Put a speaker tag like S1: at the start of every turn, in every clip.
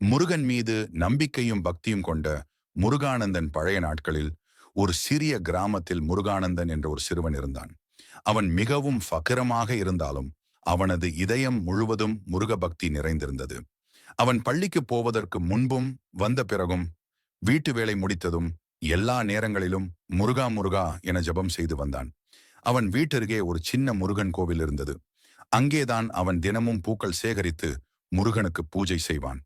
S1: முருகன் மீது நம்பிக்கையும் பக்தியும் கொண்ட முருகானந்தன் பழைய நாட்களில் ஒரு சிறிய கிராமத்தில் முருகானந்தன் என்ற ஒரு சிறுவன் இருந்தான். அவன் மிகவும் ஃபக்கிரமாக இருந்தாலும் அவனது இதயம் முழுவதும் முருக பக்தி நிறைந்திருந்தது. அவன் பள்ளிக்கு போவதற்கு முன்பும் வந்த பிறகும் வீட்டு வேலை முடித்ததும் எல்லா நேரங்களிலும் முருகா முருகா என ஜெபம் செய்து வந்தான். அவன் வீட்டருகே ஒரு சின்ன முருகன் கோவில் இருந்தது. அங்கேதான் அவன் தினமும் பூக்கள் சேகரித்து முருகனுக்கு பூஜை செய்வான்.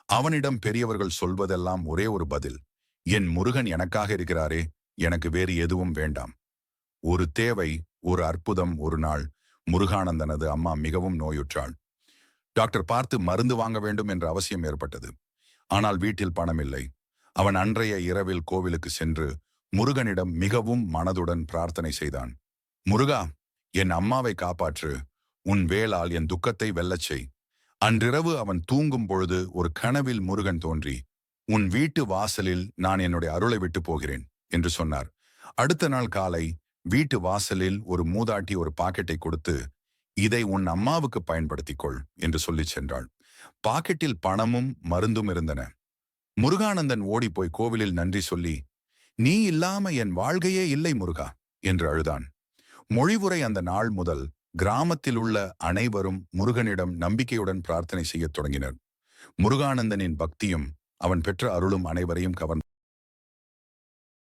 S1: அவனிடம் பெரியவர்கள் சொல்வதெல்லாம் ஒரே ஒரு பதில்: என் முருகன் எனக்காக இருக்கிறாரே, எனக்கு வேறு எதுவும் வேண்டாம். ஒரு தேவை, ஒரு அற்புதம். ஒரு நாள் முருகானந்தனது அம்மா மிகவும் நோயுற்றாள். டாக்டர் பார்த்து மருந்து வாங்க வேண்டும் என்ற அவசியம் ஏற்பட்டது. ஆனால் வீட்டில் பணம் இல்லை. அவன் அன்றைய இரவில் கோவிலுக்கு சென்று முருகனிடம் மிகவும் மனதுடன் பிரார்த்தனை செய்தான். முருகா, என் அம்மாவை காப்பாற்று. உன் வேளால் என் துக்கத்தை வெல்லச் செய். அன்றிரவு அவன் தூங்கும் பொழுது ஒரு கனவில் முருகன் தோன்றி, உன் வீட்டு வாசலில் நான் என்னுடைய அருளை விட்டு போகிறேன் என்று சொன்னார். அடுத்த நாள் காலை வீட்டு வாசலில் ஒரு மூதாட்டி ஒரு பாக்கெட்டை கொடுத்து, இதை உன் அம்மாவுக்கு பயன்படுத்திக்கொள் என்று சொல்லிச் சென்றாள். பாக்கெட்டில் பணமும் மருந்தும் இருந்தன. முருகானந்தன் ஓடிப்போய் கோவிலில் நன்றி சொல்லி, நீ இல்லாம என் வாழ்க்கையே இல்லை முருகா என்று அழுதான். மொழிவுரை: அந்த நாள் முதல் கிராமத்தில் உள்ள அனைவரும் முருகனிடம் நம்பிக்கையுடன் பிரார்த்தனை செய்யத் தொடங்கினர். முருகானந்தனின் பக்தியும் அவன் பெற்ற அருளும் அனைவரையும் கவர்ந்தது.